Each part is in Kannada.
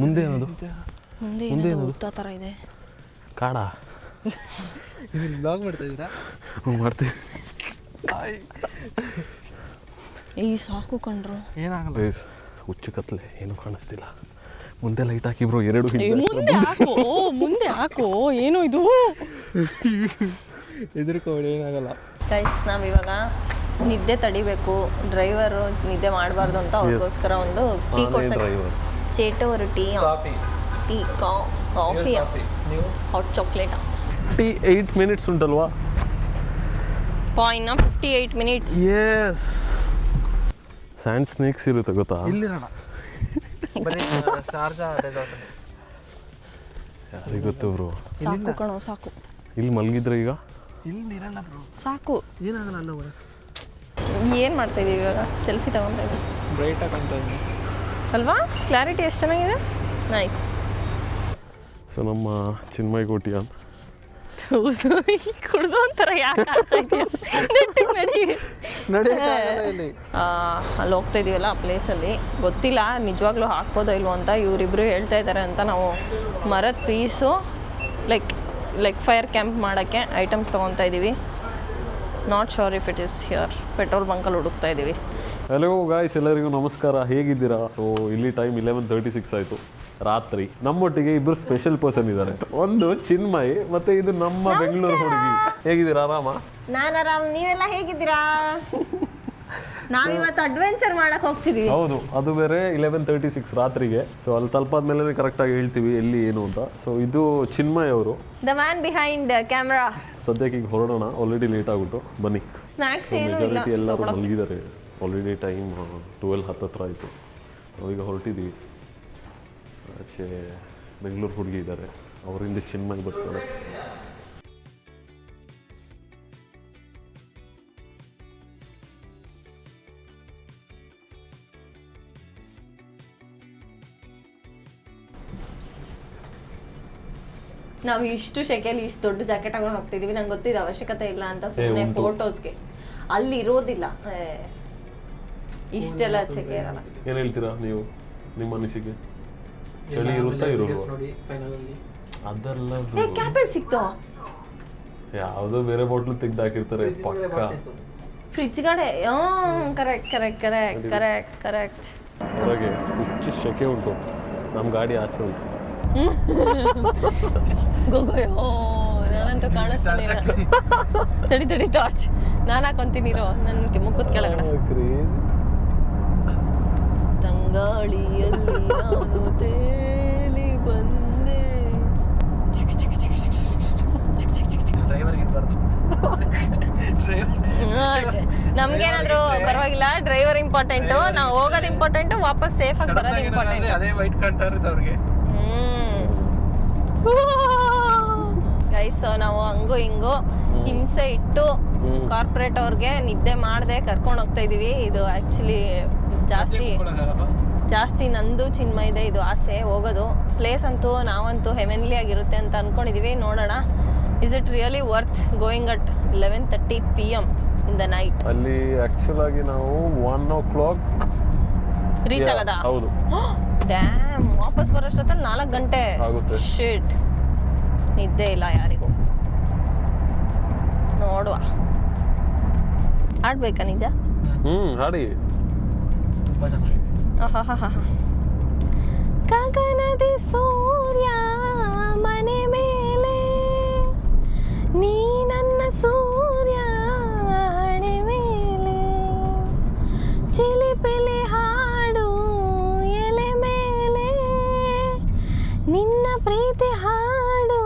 ಮುಂದೆ ಏನದು ಮುಂದೆ ಉತ್ತಾ ಥರ ಇದೆ ಕಾಡ ಬ್ಲಾಗ್ ಮಾಡ್ತಾ ಇದ್ದೀರಾ? ಮಾಡ್ತೀವಿ. ಈ ಸಾಕು ಕಂಡ್ರು ಏನಾಗಲ್ಲ. ಹುಚ್ಚು ಕತ್ಲೆ ಏನು ಕಾಣಿಸ್ತಿಲ್ಲ. ಮುಂದೆ ಲೈಟ್ ಹಾಕಿ ಬ್ರೋ, ಎರಡು ಮುಂದೆ ಹಾಕು ಏನು ಇದು ಎದುರ್ಕೋಬೇಡಿ, ಏನಾಗಲ್ಲ. ಗೈಸ್ ನಾವಿವಾಗ ನಿದ್ದೆ ತಡಿಬೇಕು, ಡ್ರೈವರು ನಿದ್ದೆ ಮಾಡಬಾರ್ದು ಅಂತ ಅವ್ರಿಗೋಸ್ಕರ ಒಂದು ಟೀ ಕೊಡ್ಸಕ್ಕೆ ಚೇಟು ಅವರು ಟೀ ಕಾಫಿ ಹಾಟ್ ಚಾಕ್ಲೇಟಾ ಟೀ 8 minutes ಉಂಟಲ್ವಾ? ಇನ್ನ 58 minutes. ಎಸ್, ಸ್ಯಾಂಡ್ ಸ್ನೇಕ್ಸ್ ಇರುತ್ತೆ ಗೊತ್ತಾ? ಇಲ್ಲಿರೋಣ ಬರೀ ಶಾರ್ಜಾ ರೆಸಾರ್ಟ್. ಯಾರಿಗೆ ಗೊತ್ತು ಬ್ರೋ? ಸಾಕು ಕಣೋ ಸಾಕು. ಇಲ್ಲಿ ಮಲಗಿದ್ರೆ ಈಗ ಇಲ್ಲಿ ಇರಲ್ಲ ಬ್ರೋ, ಸಾಕು. ಏನಾಗಲ್ಲ. ಅಲ್ಲ ಬರ ಏನು ಮಾಡ್ತಾ ಇದೀವಿ ಇವಾಗ? ಸೆಲ್ಫಿ ತಗೊಂತಾ ಇದ್ದೀವಿ. ಬ್ರೈಟಾಗಿ ಕಾಣ್ತಾ ಇದ್ದೀನಿ ಅಲ್ವಾ? ಕ್ಲಾರಿಟಿ ಎಷ್ಟು ಚೆನ್ನಾಗಿದೆ, ನೈಸ್. ಸೊ ನಮ್ಮ ಚಿನ್ಮಯ್ ಕೋಟಿಯಾನ್ ಕುಡ್ದು ಒಂಥರ ಯಾಕೆ ಆಡ್ತಾ ಇದೆಯಾ? ಅಲ್ಲಿ ಹೋಗ್ತಾ ಇದೀವಲ್ಲ ಆ ಪ್ಲೇಸಲ್ಲಿ ಗೊತ್ತಿಲ್ಲ ನಿಜವಾಗ್ಲೂ ಹಾಕ್ಬೋದೋ ಇಲ್ವೋ ಅಂತ. ಇವರಿಬ್ರು ಹೇಳ್ತಾ ಇದ್ದಾರೆ ಅಂತ ನಾವು ಮರದ ಪೀಸು ಲೈಕ್ ಫೈರ್ ಕ್ಯಾಂಪ್ ಮಾಡೋಕ್ಕೆ ಐಟಮ್ಸ್ ತೊಗೊತಾ ಇದ್ದೀವಿ. Not sure if it is here. Petrol ಬಂಕಲ್ಲಿ ಹುಡುಕ್ತಾ ಇದ್ದೀವಿ. ಹಲೋ ಗಾಯ್ಸ್, ಎಲ್ಲರಿಗೂ ನಮಸ್ಕಾರ. ಹೇಗಿದ್ದೀರಾ? ಸೊ ಇಲ್ಲಿ ಟೈಮ್ 11:36 ಆಯಿತು ರಾತ್ರಿ. ನಮ್ಮೊಟ್ಟಿಗೆ ಇಬ್ಬರು ಸ್ಪೆಷಲ್ ಪರ್ಸನ್ ಇದ್ದಾರೆ. ಒಂದು ಚಿನ್ಮಯ್, ಮತ್ತೆ ಇದು ನಮ್ಮ ಬೆಂಗಳೂರು ಹುಡುಗಿ. ಹೇಗಿದ್ದೀರಾ? ಆರಾಮ? ನಾನು ಆರಾಮ್, ನೀವೆಲ್ಲ ಹೇಗಿದ್ದೀರಾ? ನಾವಿವತ್ತು ಅಡ್ವೆಂಚರ್ ಮಾಡಕ್ಕೆ ಹೋಗ್ತಿದ್ದೀವಿ. ಹೌದು, ಅದು ಬೇರೆ 11:36 ರಾತ್ರಿಗೆ. ಸೊ ಅಲ್ಲಿ ತಲುಪಾದ್ಮೇಲೆ ಕರೆಕ್ಟಾಗಿ ಹೇಳ್ತೀವಿ ಎಲ್ಲಿ ಏನು ಅಂತ. ಸೊ ಇದು ಚಿನ್ಮಯ್ ಅವರು, ದ ಮ್ಯಾನ್ ಬಿಹೈಂಡ್ ಕ್ಯಾಮ್ರಾ. ಸದ್ಯಕ್ಕೆ ಈಗ ಹೊರಡೋಣ, ಆಲ್ರೆಡಿ ಲೇಟ್ ಆಗ್ಬಿಟ್ಟು. ಬನ್ನಿ. ಸ್ನ್ಯಾಕ್ಸ್ ಏನು ಇಲ್ಲ, ಮೆಜಾರಿಟಿ ಎಲ್ಲರೂ ಮಲಗಿದ್ದಾರೆ. ಆಲ್ರೆಡಿ ಟೈಮ್ 12 ಹತ್ತತ್ರ ಆಯಿತು. ನಾವೀಗ ಹೊರಟಿದ್ದೀವಿ. ಆಚೆ ಬೆಂಗಳೂರು ಹುಡುಗಿ ಇದ್ದಾರೆ, ಅವರಿಂದ ಚಿನ್ಮಯ್ ಬರ್ತಾರೆ. ನಾವು ಇಷ್ಟು ಶೆಕೆಯಲ್ಲಿ ಇಷ್ಟು ದೊಡ್ಡ ಜಾಕೆಟ್ ಹಾಕೊಂಡು ಹೋಗ್ತಿದೀವಿ. ನಂಗೆ ಗೊತ್ತಿದೆ ಅವಶ್ಯಕತೆ ಇಲ್ಲ ಅಂತ, ಸುಮ್ಮನೆ ಫೋಟೋಸ್ಗೆ. ಅಲ್ಲಿ ಇರೋದಿಲ್ಲ ಇಷ್ಟೆಲ್ಲ ಶೆಕೆ ಇರಲ್ಲ. ಏನು ಹೇಳ್ತೀರಾ ನೀವು, ನಿಮ್ಮ ಅನಿಸಿಕೆ? ಚಳಿ ಇರುತ್ತಾ ಇರೋಲ್ವಾ? ಅದೆಲ್ಲ ಕ್ಯಾಪಲ್ಲಿ ಸಿಕ್ತು, ಯಾವುದೋ ಬೇರೆ ಬಾಟ್ಲು ತೆಗ್ದು ಹಾಕಿರ್ತಾರೆ ಪಕ್ಕ. ಫ್ರಿಜ್ ಕಡೆ. Correct correct correct correct correct. ಹೊರಗೆ ಹುಚ್ಚು ಶೆಕೆ ಉಂಟು, ನಮ್ಮ ಗಾಡಿ ಆಚೆ ಉಂಟು. ಗೋಗೋಯೋ, ನಾನಂತೂ ಕಾಣಿಸ್ತಾನೆ. ತಡಿ ಟಾರ್ಚ್ ನಾನು ಹಾಕೊಂತೀನಿರೋ ನನ್ನ ಮುಖದ ಕೆಳಗಡೆ. ತಂಗಾಳಿಯಲ್ಲಿ ನಾನು ತೇಲಿ ಬಂದೆ. ನಮ್ಗೇನಾದ್ರು ಪರವಾಗಿಲ್ಲ, ಡ್ರೈವರ್ ಇಂಪಾರ್ಟೆಂಟು, ನಾವು ಹೋಗೋದು ಇಂಪಾರ್ಟೆಂಟು, ವಾಪಸ್ ಸೇಫ್ ಆಗಿ ಬರೋದು ಇಂಪಾರ್ಟೆಂಟ್. ಅದೇ ವೈಟ್ ಕಾಣ್ತಾ ಇರುತ್ತೆ ಅವ್ರಿಗೆ. ಗೈಸ್ ನಾವು ಹಂಗು ಹಿಂಗು ಹಿಂಸೆ ಇಟ್ಟು ಕಾರ್ಪೊರೇಟ್ ಅವ್ರಿಗೆ ನಿದ್ದೆ ಮಾಡದೆ ಕರ್ಕೊಂಡು ಹೋಗ್ತಾ ಇದೀವಿ. ಇದು ಆಕ್ಚುಲಿ ಜಾಸ್ತಿ ನಂದು ಚಿನ್ಮಯ್ದೆ ಇದು ಆಸೆ ಹೋಗೋದು. ಪ್ಲೇಸ್ ಅಂತೂ ನಾವಂತೂ ಹೆವೆನ್ಲಿ ಆಗಿರುತ್ತೆ ಅಂತ ಅನ್ಕೊಂಡಿದೀವಿ. ನೋಡೋಣ, is it really worth going at 11:30 PM in the night. ಅಲ್ಲಿ ಆಕ್ಚುಲ್ ಆಗಿ ನಾವು 1 o'clock ರೀಚ್ ಆಗದ. ಹೌದು. ಡ್ಯಾಮ್, ವಾಪಸ್ ಬರೋಷ್ಟೊತ್ತಲ್ಲಿ 4 ಗಂಟೆ ಆಗುತ್ತೆ. ಶಿಟ್, ನಿದ್ದೆ ಇಲ್ಲ ಯಾರಿಗೂ. ನೋಡುವ, ಆಡ್ಬೇಕಾ ನಿಜ? ಹಾಡಿ. ಗಗನದಿ ಸೂರ್ಯ ಮನೆ ಮೇಲೆ, ನೀ ನನ್ನ ಸೂರ್ಯ ಹಣೆ ಮೇಲೆ, ಚಿಲಿಪಿಲಿ ಹಾಡು ಎಲೆ ಮೇಲೆ, ನಿನ್ನ ಪ್ರೀತಿ ಹಾಡು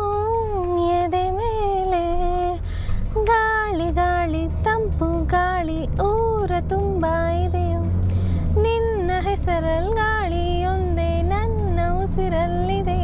ಎದೆ ಮೇಲೆ. ಗಾಳಿ ಗಾಳಿ ತಂಪು ಗಾಳಿ ಊರ ತುಂಬ ಇದೆಯೋ, ನಿನ್ನ ಹೆಸರಲ್ಲಿ ಗಾಳಿ ಒಂದೇ ನನ್ನ ಉಸಿರಲ್ಲಿದೆ.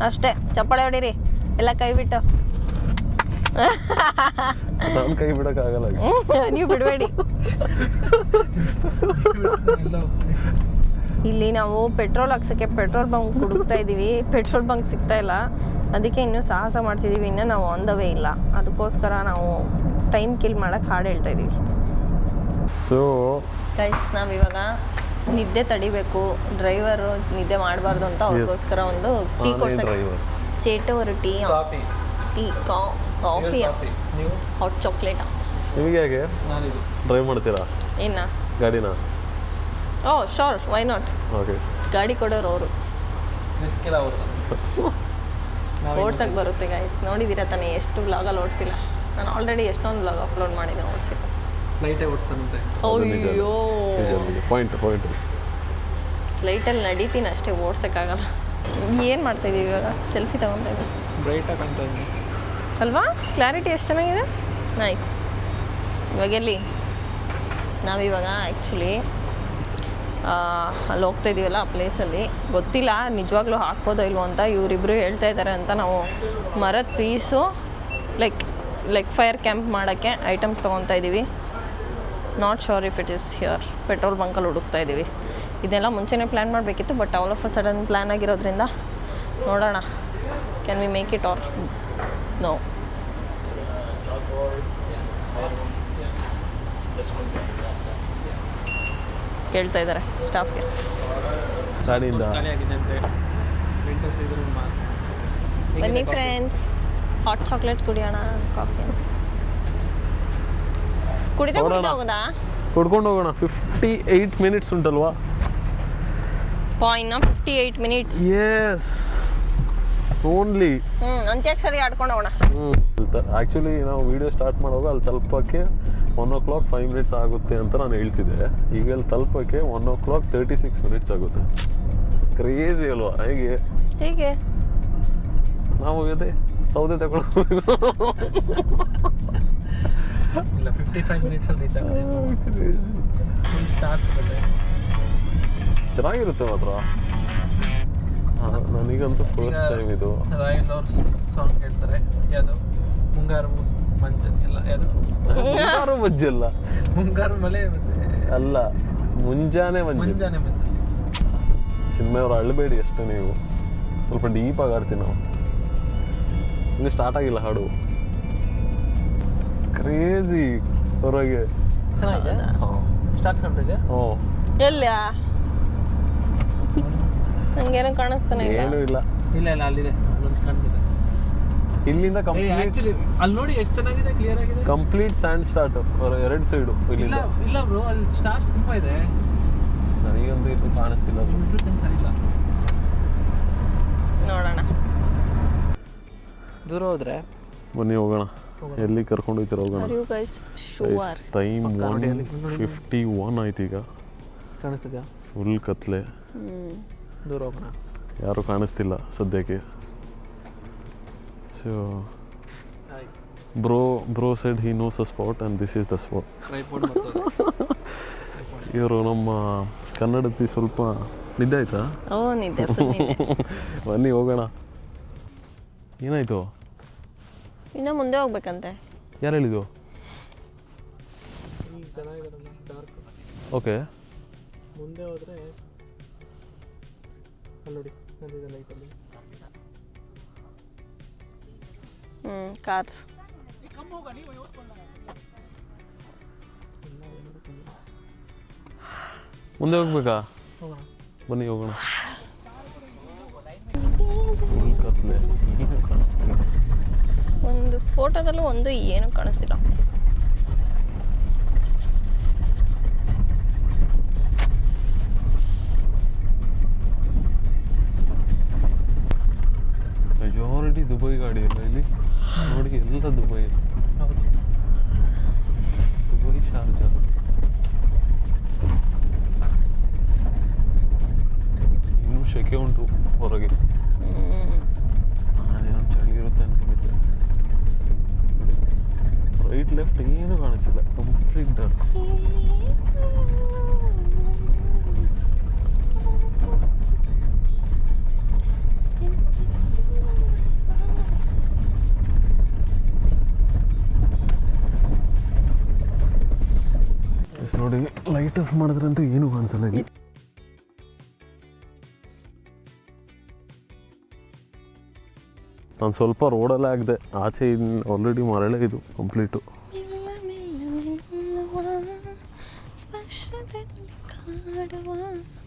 ಅಷ್ಟೇ ಚಪ್ಪಾಳೆ ಹೊಡೀರಿ ಎಲ್ಲ ಕೈ ಬಿಟ್ಟು. ನಾನು ಕೈ ಬಿಡೋಕ್ಕಾಗಲ್ಲ. ನೀವು ಬಿಡಬೇಡಿ. ಇಲ್ಲಿ ನಾವು ಪೆಟ್ರೋಲ್ ಹಾಕ್ಸೋಕ್ಕೆ ಪೆಟ್ರೋಲ್ ಬಂಕ್ ಹುಡುಕ್ತಾ ಇದ್ದೀವಿ. ಪೆಟ್ರೋಲ್ ಬಂಕ್ ಸಿಗ್ತಾ ಇಲ್ಲ, ಅದಕ್ಕೆ ಇನ್ನೂ ಸಾಹಸ ಮಾಡ್ತಿದ್ದೀವಿ. ಇನ್ನೂ ನಾವು ಆನ್ ದ ವೇ ಇಲ್ಲ, ಅದಕ್ಕೋಸ್ಕರ ನಾವು ಟೈಮ್ ಕಿಲ್ ಮಾಡೋಕ್ಕೆ ಹಾಡು ಹೇಳ್ತಾ ಇದ್ದೀವಿ. ಸೊ ಗೈಸ್ ನಾವಿವಾಗ ನಿದ್ದೆ ತಡಿಬೇಕು, ಡ್ರೈವರು ನಿದ್ದೆ ಮಾಡಬಾರ್ದು ಅಂತ ಅವ್ರಿಗೋಸ್ಕರ ಒಂದು ಟೀ ಕೊಡ್ಸಕ್ಕೆ. ಚೇಟು ಅವರು ಟೀ ಕಾಫಿ ಟೀ ಕಾಫಿ ನೀವು ಹಾಟ್ ಚಾಕ್ಲೇಟಾ? ನಿಮಗೆ ಹೇಗೆ ನಾನಿದು ಡ್ರೈವ್ ಮಾಡ್ತೀರಾ ಏನ? ಗಾಡಿನ? ಓ ಶೋರ್, ವೈ ನಾಟ್. ಓಕೆ. ಗಾಡಿ ಕೊಡೋರು ಅವರು, ರಿಸ್ಕ್ ಇಲ್ಲ ಅವ್ರದ್ದು. ಓಡ್ಸಕ್ಕೆ ಬರುತ್ತೆ ಗೈಸ್. ನೋಡಿದ್ದೀರಾ ತಾನೇ ಎಷ್ಟು ವ್ಲಾಗಲ್ಲಿ ಓಡಿಸಿಲ್ಲ ನಾನು. ಆಲ್ರೆಡಿ ಎಷ್ಟೊಂದು ವ್ಲಾಗ್ ಅಪ್ಲೋಡ್ ಮಾಡಿದ್ದೀನಿ, ಓಡಿಸಿಲ್ಲ. ಲೈಟೇ ಓಡಿಸ್ತಾನಂತೆ. ಅಯ್ಯೋ ಪಾಯಿಂಟ್ ಲೈಟಲ್ಲಿ ನಡೀತೀನಿ ಅಷ್ಟೇ, ಓಡ್ಸೋಕ್ಕಾಗಲ್ಲ. ಏನು ಮಾಡ್ತಾಯಿದ್ದೀವಿ ಇವಾಗ? ಸೆಲ್ಫಿ ತೊಗೊತಾ ಇದ್ದೀವಿ. ಬ್ರೈಟಾಗಿ ಕಾಣ್ತಾ ಇದ್ದೀನಿ ಅಲ್ವಾ? ಕ್ಲಾರಿಟಿ ಎಷ್ಟು ಚೆನ್ನಾಗಿದೆ, ನೈಸ್. ಇವಾಗ ಎಲ್ಲಿ ನಾವಿವಾಗ ಆ್ಯಕ್ಚುಲಿ ಅಲ್ಲಿ ಹೋಗ್ತಾ ಇದ್ದೀವಲ್ಲ ಆ ಪ್ಲೇಸಲ್ಲಿ, ಗೊತ್ತಿಲ್ಲ ನಿಜವಾಗ್ಲೂ ಹಾಕ್ಬೋದೋ ಇಲ್ವೋ ಅಂತ. ಇವರಿಬ್ಬರು ಹೇಳ್ತಾ ಇದ್ದಾರೆ ಅಂತ ನಾವು ಮರದ ಪೀಸು ಲೈಕ್ ಫೈರ್ ಕ್ಯಾಂಪ್ ಮಾಡೋಕ್ಕೆ ಐಟಮ್ಸ್ ತೊಗೊತಾ ಇದ್ದೀವಿ. Not sure if it is here. Petrol ಬಂಕಲ್ಲಿ ಹುಡುಕ್ತಾ ಇದ್ದೀವಿ. ಇದೆಲ್ಲ ಮುಂಚೆನೇ ಪ್ಲ್ಯಾನ್ ಮಾಡಬೇಕಿತ್ತು, but all of a sudden plan ಆಗಿರೋದ್ರಿಂದ ನೋಡೋಣ, can we make it or no. ಕೇಳ್ತಾ ಇದ್ದಾರೆ ಸ್ಟಾಫ್ಗೆ. ಗಾಡಿಯಿಂದ ಖಾಲಿಯಾಗಿದೆ ಅಂತೆ. ವಿಂಟರ್ಸ್ ಇದ್ರು ಬನ್ನಿ ಫ್ರೆಂಡ್ಸ್, ಹಾಟ್ ಚಾಕ್ಲೇಟ್ ಕುಡಿಯೋಣ, ಕಾಫಿ ಅಂತ ಕುಡಿತಾ ಹೋಗೋದಾ? ಕುಡ್ಕೊಂಡು ಹೋಗೋಣ. 58 ಮಿನಿಟ್ಸ್ ಉಂಟಲ್ವಾ? ಇನ್ನು 58 ಮಿನಿಟ್ಸ್. S only. ಅಂತ್ಯಾಕ್ಷರಿ ಆಡ್ಕೊಂಡು ಹೋಗೋಣ. ಆ್ಯಕ್ಚುಲಿ ನಾವು ವಿಡಿಯೋ ಸ್ಟಾರ್ಟ್ ಮಾಡುವಾಗ ಅಲ್ಲಿ ತಲುಪೋಕ್ಕೆ 1 o'clock 5 minutes ಆಗುತ್ತೆ ಅಂತ ನಾನು ಹೇಳ್ತಿದ್ದೆ. ಈಗ ಅಲ್ಲಿ ತಲುಪೋಕ್ಕೆ 1 o'clock 36 minutes ಆಗುತ್ತೆ. ಕ್ರೇಜಿ ಅಲ್ವಾ? ಹೇಗೆ ನಾವು ಅದೇ ಸೌದೆ ತಗೊಳ್ಬೇಕು. ಇಲ್ಲ 55 ಮಿನಿಟ್ಸಲ್ಲಿ ರೀಚ್ ಆಗುತ್ತೆ. ಫುಲ್ ಸ್ಟಾರ್ಸ್ ಇರುತ್ತೆ, ಚೆನ್ನಾಗಿರುತ್ತೆ ಮಾತ್ರ. ನನಗಂತೂ ಫಸ್ಟ್ ಟೈಮ್ ಇದು. ರಾಯಲ್ ಅವ್ರ ಸಾಂಗ್ ಕೇಳ್ತಾರೆ, ಯಾವುದು ಮುಂಗಾರು ಮಂಜು ಎಲ್ಲ, ಯಾವುದು ಮುಂಗಾರು ಮಜ್ಜಲ್ಲ, ಮುಂಗಾರು ಮಳೆ ಮತ್ತೆ ಅಲ್ಲ ಮುಂಜಾನೆ ಮಂಜು. ಮುಂಜಾನೆ ಮಂಜು. ಚಿನ್ಮಯವ್ರು ಅಳ್ಳಬೇಡಿ ಅಷ್ಟೇ, ನೀವು ಸ್ವಲ್ಪ ಡೀಪಾಗಿ ಆಡ್ತೀವಿ ನಾವು. ಇನ್ನೂ ಸ್ಟಾರ್ಟ್ ಆಗಿಲ್ಲ ಹಾಡು. ಕ್ರೇಜಿ ಹೊರಗೆ. ಚೆನ್ನಾಗಿದೆ. ಸ್ಟಾರ್ಟ್ ಕಾಣ್ತಾ ಇದೆಯಾ? ಹ್ಞೂ. ಎಲ್ಲ ಹಂಗೇನೋ ಕಾಣಿಸ್ತಾನೆ ಇಲ್ಲ. ಏನೂ ಇಲ್ಲ. ಇಲ್ಲ ಅಲ್ಲಿದೆ, ಅಲ್ಲೊಂದು ಕಾಣ್ತಿದೆ. ಇಲ್ಲಿಂದ ಆಕ್ಚುಲಿ ಅಲ್ಲಿ ನೋಡಿ ಎಷ್ಟು ಚೆನ್ನಾಗಿದೆ, ಕ್ಲಿಯರ್ ಆಗಿದೆ. Complete sand start 2 side. ಇಲ್ಲ ಇಲ್ಲ ಬ್ರೋ, ಅಲ್ಲಿ ಸ್ಟಾರ್ಸ್ ತುಂಬಾ ಇದೆ. ನನಗಂತೂ ಇದು ಕಾಣಿಸ್ತಿಲ್ಲ. ಸರಿ ಇಲ್ಲ. ನೋಡೋಣ. ದೂರ ಹೋದ್ರೆ ಬನ್ನಿ ಹೋಗೋಣ. ಎಲ್ಲಿ ಕರ್ಕೊಂಡು ಹೋಗ್ತೀರ ಹೋಗೋಣ. Are you guys sure? Time 1:51 ಆಯ್ತು ಈಗ. ಕಾಣಿಸ್ತಿದ್ಯಾ? ಫುಲ್ ಕತ್ಲೆ, ದೂರ ಹೋಗೋಣ. ಯಾರೂ ಕಾಣಿಸ್ತಿಲ್ಲ ಸದ್ಯಕ್ಕೆ. So bro said he knows a spot and this is the spot. ಇವರು ನಮ್ಮ ಕನ್ನಡತಿ ಸ್ವಲ್ಪ ನಿದ್ದೆ ಆಯ್ತಾ? ಓ ನಿದ್ದೆ, ಫುಲ್ ನಿದ್ದೆ. ಬನ್ನಿ ಹೋಗೋಣ. ಏನಾಯ್ತು? ಇನ್ನೂ ಮುಂದೆ ಹೋಗ್ಬೇಕಂತೆ. ಯಾರು ಹೇಳಿದ್ದು? ಓಕೆ, ಮುಂದೆ ಹೋದ್ರೆ ನೋಡಿ ನಂದಿದೆ ಲೈಟಲ್ಲಿ. ಕಾರ್ಸ್. ಮುಂದೆ ಹೋಗ್ಬೇಕಾ? ಹೋಗೋಣ. ಬನ್ನಿ ಹೋಗೋಣ. ಫುಲ್ ಕತ್ಲೆ, ಏನು ಕಾಣಿಸ್ತಿಲ್ಲ. ಒಂದು ಫೋಟೋದಲ್ಲೂ ಒಂದು ಏನು ಕಾಣಿಸ್ತಿಲ್ಲ. ಮೆಜಾರಿಟಿ ದುಬೈ ಗಾಡಿ ಅಲ್ಲ ಇಲ್ಲಿ ನೋಡಿ, ಎಲ್ಲ ದುಬೈ. ಹೌದು, ದುಬೈ, ಶಾರ್ಜಾ. ಇನ್ನೂ ಸೆಕೆ ಉಂಟು ಹೊರಗೆ. ನಾನೇನೋ ಚಳಿ ಇರುತ್ತೆ ಅನ್ಕೊಂಡಿದ್ದೆ. ರೈಟ್ ಲೆಫ್ಟ್ ಏನು ಕಾಣಿಸಿಲ್ಲ, ಕಂಪ್ಲೀಟ್ ಡಾರ್ಕ್. ನೋಡಿ ಲೈಟ್ ಆಫ್ ಮಾಡಿದ್ರಂತೂ ಏನೂ ಕಾಣಿಸಲ್ಲ ಇಲ್ಲಿ. ನಾನು ಸ್ವಲ್ಪ ರೋಡಲ್ಲೇ ಆಗಿದೆ, ಆಚೆ ಆಲ್ರೆಡಿ ಮರಳೇ ಇದು ಕಂಪ್ಲೀಟು.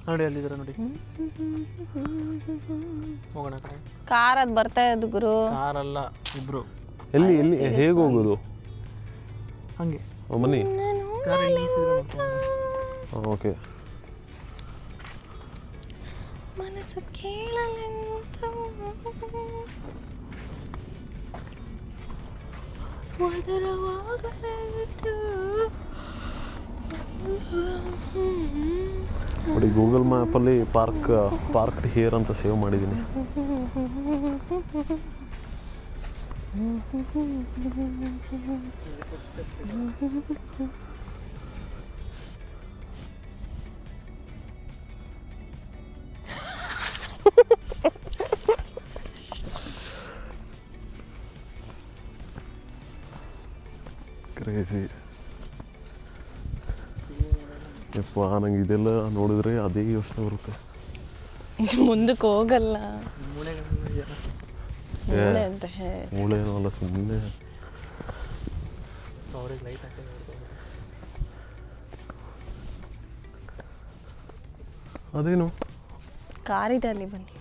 ನೋಡಿ ಅಲ್ಲಿದ್ದಾರೆ ನೋಡಿ, ಹೋಗೋಣ. ಕಾರ್ ಅದು ಬರ್ತಾ ಇದ್ದು ಗುರು. ಕಾರಲ್ಲ, ಇಬ್ರು. ಎಲ್ಲಿ ಎಲ್ಲಿ ಹೇಗೆ ಹೋಗೋದು? ಹಂಗೆ ಬನ್ನಿ. ಓಕೆ. ಮನಸ್ಸು ಕೇಳಲೆಂತ ನೋಡಿ ಗೂಗಲ್ ಮ್ಯಾಪಲ್ಲಿ ಪಾರ್ಕ್ ಹಿಯರ್ ಅಂತ ಸೇವ್ ಮಾಡಿದ್ದೀನಿ. ಕ್ರೇಜಿ ಯಪ್ಪ, ನಂಗೆ ಇದೆಲ್ಲ ನೋಡಿದ್ರೆ ಅದೇ ಯೋಚನೆ ಬರುತ್ತೆ. ಮುಂದಕ್ಕೆ ಹೋಗಲ್ಲ. ಮೂಳೆ ಅಂತ ಮೂಳೆ ಏನೋ ಅಲ್ಲ, ಸುಮ್ಮನೆ ಅದೇನು ಕಾರಿದೆ ಅಲ್ಲಿ, ಬನ್ನಿ.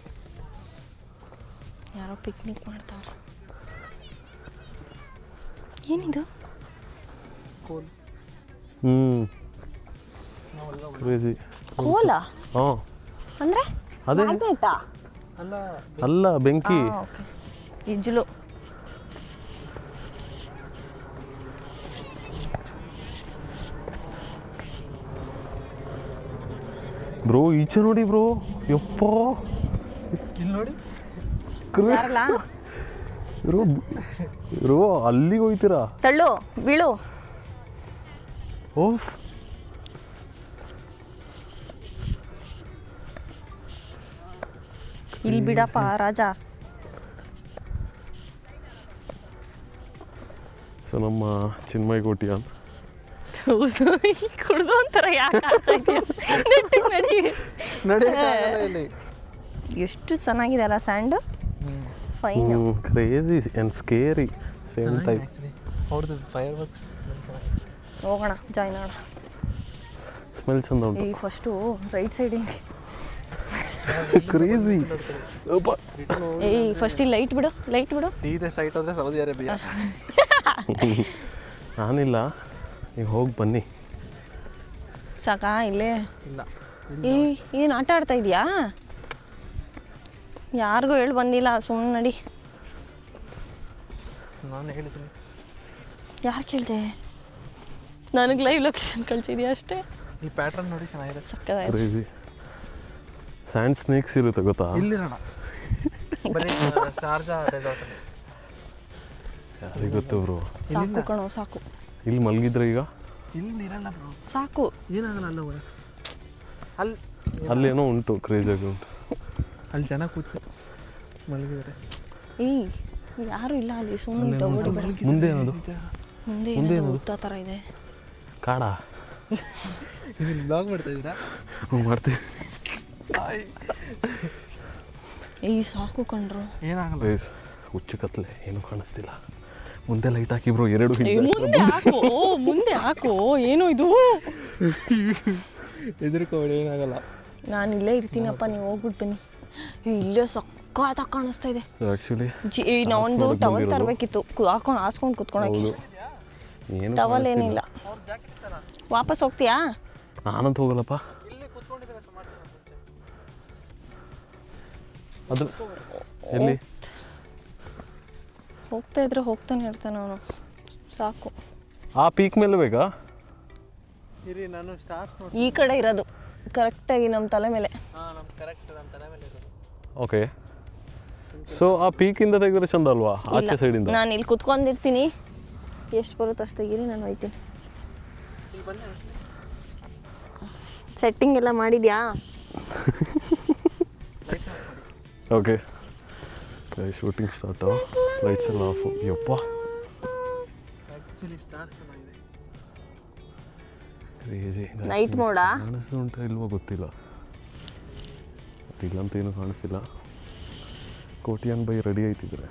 ಯಾರೋ ಪಿಕ್ನಿಕ್ ಮಾಡ್ತಾವ್ರೆ. ಏನಿದು? ಕ್ರೇಜಿ. ಕೋಲ ಹಾಂ ಅಂದ್ರೆ ಅದೇ ಅಲ್ಲ, ಬೆಂಕಿ. ಇಜ್ಜಲು. ಬ್ರೋ ಈಚೆ ನೋಡಿ ಬ್ರೋ, ಯಪ್ಪ ಇಲ್ಲಿ ನೋಡಿ ಬ್ರೋ ಅಲ್ಲಿಗೆ ಹೋಯ್ತೀರಾ? ತಳ್ಳು ಬೀಳು. ಓಫ್, ಇಲ್ಲಿ ಬಿಡಪ್ಪ ರಾಜ. ಸೊ ನಮ್ಮ ಚಿನ್ಮಯ್ ಕೋಟಿಯಾನ್ ಕುಡ್ದು ಒಂಥರ ಯಾಕೆ ನಡಿ. ಎಷ್ಟು ಚೆನ್ನಾಗಿದೆ ಅಲ್ಲ sand. Fine. Crazy and scary same type. ಅವ್ರದ್ದು ಫೈರ್ ವರ್ಕ್ಸ್. ಹೋಗೋಣ, ಜಾಯ್ನ್ ಆಗೋಣ. ಸ್ಮೆಲ್ ಚಂದ ಉಂಟು. ಈ ಫಸ್ಟು ರೈಟ್ ಸೈಡಿಂಗ್. ಕ್ರೇಜಿ. ಏಯ್ ಫಸ್ಟ್ ಇಲ್ಲಿ ಲೈಟ್ ಬಿಡು. ಸೀದಾ ಸ್ಟ್ರೈಟ್ ಹೋದ್ರೆ ಸೌದಿ ಅರೇಬಿಯಾ. ನಾನಿಲ್ಲ, ನೀವು ಹೋಗಿ ಬನ್ನಿ. ಸಾಕಾ ಇಲ್ಲೇ? ಇಲ್ಲ. ಏನು ಆಟ ಆಡ್ತಾ ಇದೀಯಾ? ಯಾರಿಗೂ ಹೇಳಿ ಬಂದಿಲ್ಲ, ಸುಮ್ಮನೆ ನಡಿ. ನಾನು ಹೇಳಿದ್ದೀನಿ. ಯಾರು ಕೇಳಿದೆ? ನನಗೆ ಲೈವ್ ಲೊಕೇಶನ್ ಕಳಿಸಿದ್ಯಾ ಅಷ್ಟೇ. ಈ ಪ್ಯಾಟ್ರನ್ ನೋಡಿ ಚೆನ್ನಾಗಿದೆ, ಸಕ್ಕತ್ತಾಗಿದೆ. ಕ್ರೇಜಿ. ಸ್ಯಾಂಡ್ ಸ್ನೇಕ್ಸ್ ಇರುತ್ತೆ ಗೊತ್ತಾ? ಇಲ್ಲಿರೋಣ ಬರೀ ಶಾರ್ಜಾ ರೆಸಾರ್ಟ್. ಯಾರಿಗೆ ಗೊತ್ತು ಬ್ರೋ. ಸಾಕು ಕಣೋ, ಸಾಕು. ಇಲ್ಲಿ ಮಲಗಿದ್ರೆ ಈಗ ಇಲ್ಲಿ ಇರಲ್ಲ ಬ್ರೋ, ಸಾಕು. ಏನಾಗಲ್ಲ. ಅಲ್ಲ ಹೋಗೋಣ, ಅಲ್ಲೇನೋ ಉಂಟು, ಕ್ರೇಜಿಯಾಗಿ ಉಂಟು. ಅಲ್ಲಿ ಜನ ಕೂತು ಮಲಗಿದ್ದಾರೆ. ಏಯ್ ಯಾರು ಇಲ್ಲ ಅಲ್ಲಿ, ಸುಮ್ಮನೆ ಓಡಿಬೇಡ. ಮುಂದೆ ಏನದು? ಮುಂದೆ ಏನದು ಉತ್ತಾ ಥರ ಇದೆ. ಕಾಡ. ಇದು ಬ್ಲಾಗ್ ಮಾಡ್ತಾ ಇದ್ದೀರಾ? ಮಾಡ್ತೀವಿ. ಏಯ್ ಸಾಕು ಕಣ್ರು. ಏನಾಗಲ್ಲ. ಹುಚ್ಚು ಕತ್ಲೆ, ಏನೂ ಕಾಣಿಸ್ತಿಲ್ಲ. ಮುಂದೆ ಲೈಟ್ ಹಾಕಿ ಬ್ರೋ, ಎರಡು ಮುಂದೆ ಹಾಕು. ಏನು ಇದು? ಹೆದರ್ಕೋಬೇಡಿ, ಏನಾಗಲ್ಲ. ನಾನು ಇಲ್ಲೇ ಇರ್ತೀನಪ್ಪ, ನೀವು ಹೋಗ್ಬಿಟ್ಟು ಬನ್ನಿ. ಇಲ್ಲೇ ಸಕ್ಕತ್ತಾಗಿ ಕಾಣಿಸ್ತಾ ಇದೆ. ಆ್ಯಕ್ಚುಲಿ ನಾವೊಂದು ಟವಲ್ ತರಬೇಕಿತ್ತು, ಹಾಸ್ಕೊಂಡು ಕುತ್ಕೊಳಕ್ಕೆ. ಟವಲ್ ಏನಿಲ್ಲ. ವಾಪಸ್ ಹೋಗ್ತೀಯಾ? ನಾನಂತ ಹೋಗಲ್ಲಪ್ಪ. ಅದು ಎಲ್ಲಿ ಹೋಗ್ತಾ ಇದ್ರೆ ಹೋಗ್ತಾನೆ ಇರ್ತಾನೆ ಅವನು. ಸಾಕು. ಆ ಪೀಕ್ ಮೇಲೆ ಬೇಕಾ? ಇರಿ, ನಾನು ಸ್ಟಾರ್ಟ್ ನೋಡಿ. ಈ ಕಡೆ ಇರೋದು ಕರೆಕ್ಟಾಗಿ ನಮ್ಮ ತಲೆ ಮೇಲೆ. ನಮ್ಮ ಕರೆಕ್ಟ್ ನಮ್ಮ ತಲೆ ಮೇಲೆ ಇರೋದು. ಓಕೆ. ಸೊ ಆ ಪೀಕಿಂದ ತೆಗೆದ್ರೆ ಚಂದ ಅಲ್ವಾ, ಆಚೆ ಸೈಡಿಂದ? ನಾನು ಇಲ್ಲಿ ಕುತ್ಕೊಂಡಿರ್ತೀನಿ, ಎಷ್ಟು ಬರುತ್ತೆ ಅಷ್ಟು ತೆಗೀರಿ, ನಾನು ಹೋಯ್ತೀನಿ. ಸೆಟ್ಟಿಂಗ್ ಎಲ್ಲ ಮಾಡಿದ್ಯಾ? Okay, shooting start. ಲೈಟ್ಸ್ ಎಲ್ಲ ಆಫು. ಯಪ್ಪ, ಆ್ಯಕ್ಚುಲಿ ಸ್ಟಾರ್ ಚೆನ್ನಾಗಿದೆ. ಕ್ರೇಜಿ. ನೈಟ್ ಮೋಡಾ ಕಾಣಿಸ್ತಾ ಉಂಟಾ ಇಲ್ವೋ ಗೊತ್ತಿಲ್ಲ, ಇಲ್ಲಂತ ಏನೂ ಕಾಣಿಸ್ತಿಲ್ಲ. Kotian by ready ಆಯ್ತಿದ್ರೆ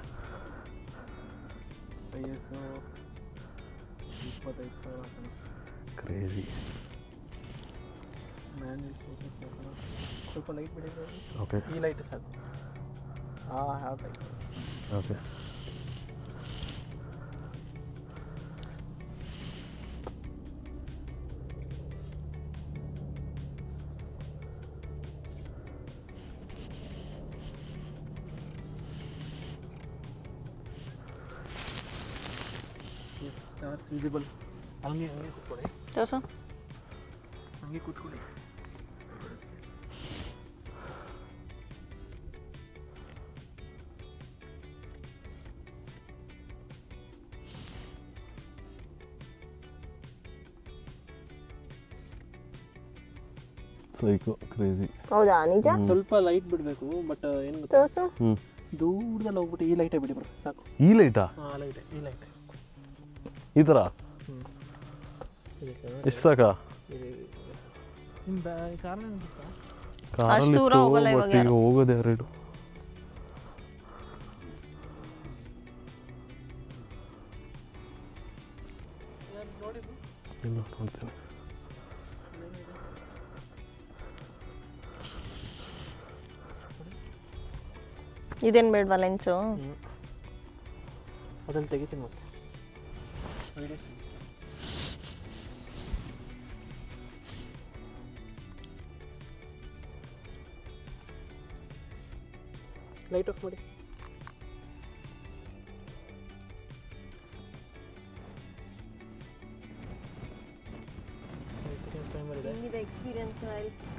25,000 crazy. ಸ್ವಲ್ಪ ಲೈಟ್ ಬಿಡಿದ್ರೆ ಓಕೆ ಈ ಲೈಟ್ ಸಾಕು. Have light. Okay stars visible. ಹಂಗೆ ಕೂತ್ಕೊಳ್ಳಿ, ತೋರ್ಸು. ಹಂಗೆ ಕೂತ್ಕೊಳ್ಳಿ. Psycho crazy. ಹೌದಾ ನಿಜ? ಸ್ವಲ್ಪ ಲೈಟ್ ಬಿಡಬೇಕು, ಬಟ್ ಏನು ಗೊತ್ತಾ, ತೋರ್ಸು. ದೂರದಲ್ಲಿ ಹೋಗ್ಬಿಟ್ಟು ಈ ಲೈಟೇ ಬಿಡಿ ಬರೋ ಸಾಕು. ಈ ಲೈಟಾ? ಹಾಂ ಲೈಟೇ, ಈ ಲೈಟ್ ಈ ಥರ ಎಷ್ಟು ಸಾಕಾ? ನಿಮ್ಮ ಕಾರಣ ಏನು ಗೊತ್ತಾ, ಕಾರಲ್ಲಿ ದೂರ ಹೋಗಲ್ಲ ಇವಾಗ ಈಗ ಹೋಗೋದು ಎರಡು. ಇಲ್ಲ ನೋಡ್ತೇನೆ. ಇದೇನು ಬೇಡವಾ ಲೆನ್ಸು? ಅದ್ರಲ್ಲಿ ತೆಗಿತೀನಿ ಮತ್ತೆ. ಲೈಟ್ ಆಫ್ ಮಾಡಿ.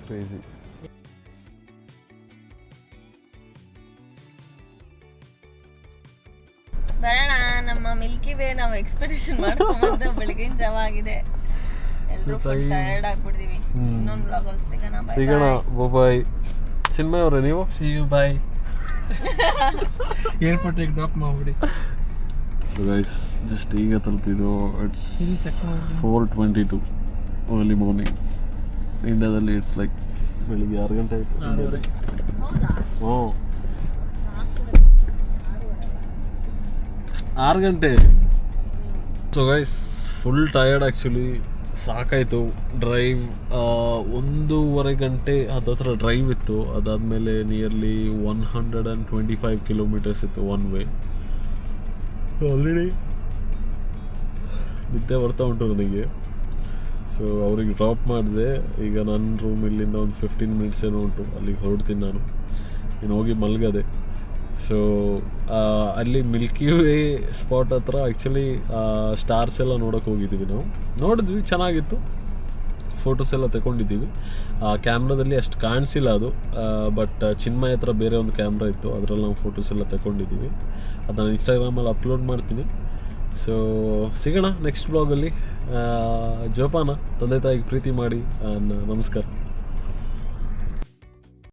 ಕ್ರೇಜಿ. ಬರೋಣ ನಮ್ಮ ಮಿಲ್ಕಿ ವೇ. ನಾವು ಎಕ್ಸ್ಪೆಕ್ಟೇಷನ್ ಮಾಡ್ಕೊಂಬಂದು ಬೆಳಗಿನ ಜಾವ ಆಗಿದೆ. ಎಲ್ಲರೂ ಫುಲ್ ಟಯರ್ಡ್ ಆಗ್ಬಿಡ್ತೀವಿ. ಇನ್ನೊಂದು ಬ್ಲಾಗಲ್ಲಿ ಸಿಗೋಣ. ಬಾಯ್. ಚಿನ್ಮಯ್ ಅವರೇ ನೀವು? See you bye. ಏರ್ಪೋರ್ಟಿಗೆ ಡ್ರಾಪ್ ಮಾಡಿಬಿಡಿ. ಸೊ ಗೈಸ್ ಜಸ್ಟ್ ಈಗ ತಲುಪಿದ್ದು. It's 4:22 early morning. ಇಂಡಿಯಾದಲ್ಲಿ ಇಟ್ಸ್ ಲೈಕ್ ಬೆಳಿಗ್ಗೆ 6 ಗಂಟೆ ಆಯಿತು. ಹ್ಞೂ 6 ಗಂಟೆ. So guys full tired actually. ಸಾಕಾಯಿತು ಡ್ರೈವ್. 1.5 ಗಂಟೆ ಹತ್ತತ್ರ ಡ್ರೈವ್ ಇತ್ತು. ಅದಾದಮೇಲೆ ನಿಯರ್ಲಿ 125 ಕಿಲೋಮೀಟರ್ಸ್ ಇತ್ತು ಒನ್ ವೇ. ಆಲ್ರೆಡಿ ನಿದ್ದೆ ಬರ್ತಾ ಉಂಟು ನನಗೆ. ಸೊ ಅವ್ರಿಗೆ ಡ್ರಾಪ್ ಮಾಡಿದೆ. ಈಗ ನನ್ನ ರೂಮ್ ಇಲ್ಲಿಂದ ಒಂದು 15 ಮಿನಿಟ್ಸ್ ಏನೋ ಉಂಟು, ಅಲ್ಲಿಗೆ ಹೊರಡ್ತೀನಿ ನಾನು. ಇನ್ನು ಹೋಗಿ ಮಲಗದೆ. ಸೊ ಅಲ್ಲಿ ಮಿಲ್ಕಿ ವೇ ಸ್ಪಾಟ್ ಹತ್ರ ಆ್ಯಕ್ಚುಲಿ ಸ್ಟಾರ್ಸ್ ಎಲ್ಲ ನೋಡೋಕೆ ಹೋಗಿದ್ದೀವಿ. ನಾವು ನೋಡಿದ್ವಿ, ಚೆನ್ನಾಗಿತ್ತು. ಫೋಟೋಸ್ ಎಲ್ಲ ತಗೊಂಡಿದ್ದೀವಿ. ಕ್ಯಾಮ್ರಾದಲ್ಲಿ ಅಷ್ಟು ಕಾಣಿಸಿಲ್ಲ ಅದು, ಬಟ್ ಚಿನ್ಮಯ್ ಹತ್ರ ಬೇರೆ ಒಂದು ಕ್ಯಾಮ್ರಾ ಇತ್ತು, ಅದರಲ್ಲಿ ನಾವು ಫೋಟೋಸ್ ಎಲ್ಲ ತಗೊಂಡಿದ್ದೀವಿ. ಅದನ್ನು ಇನ್ಸ್ಟಾಗ್ರಾಮಲ್ಲಿ ಅಪ್ಲೋಡ್ ಮಾಡ್ತೀನಿ. ಸೊ ಸಿಗೋಣ ನೆಕ್ಸ್ಟ್ ಬ್ಲಾಗಲ್ಲಿ. ಜೋಪಾನ, ತಂದೆ ತಾಯಿಗೆ ಪ್ರೀತಿ ಮಾಡಿ. ನಮಸ್ಕಾರ.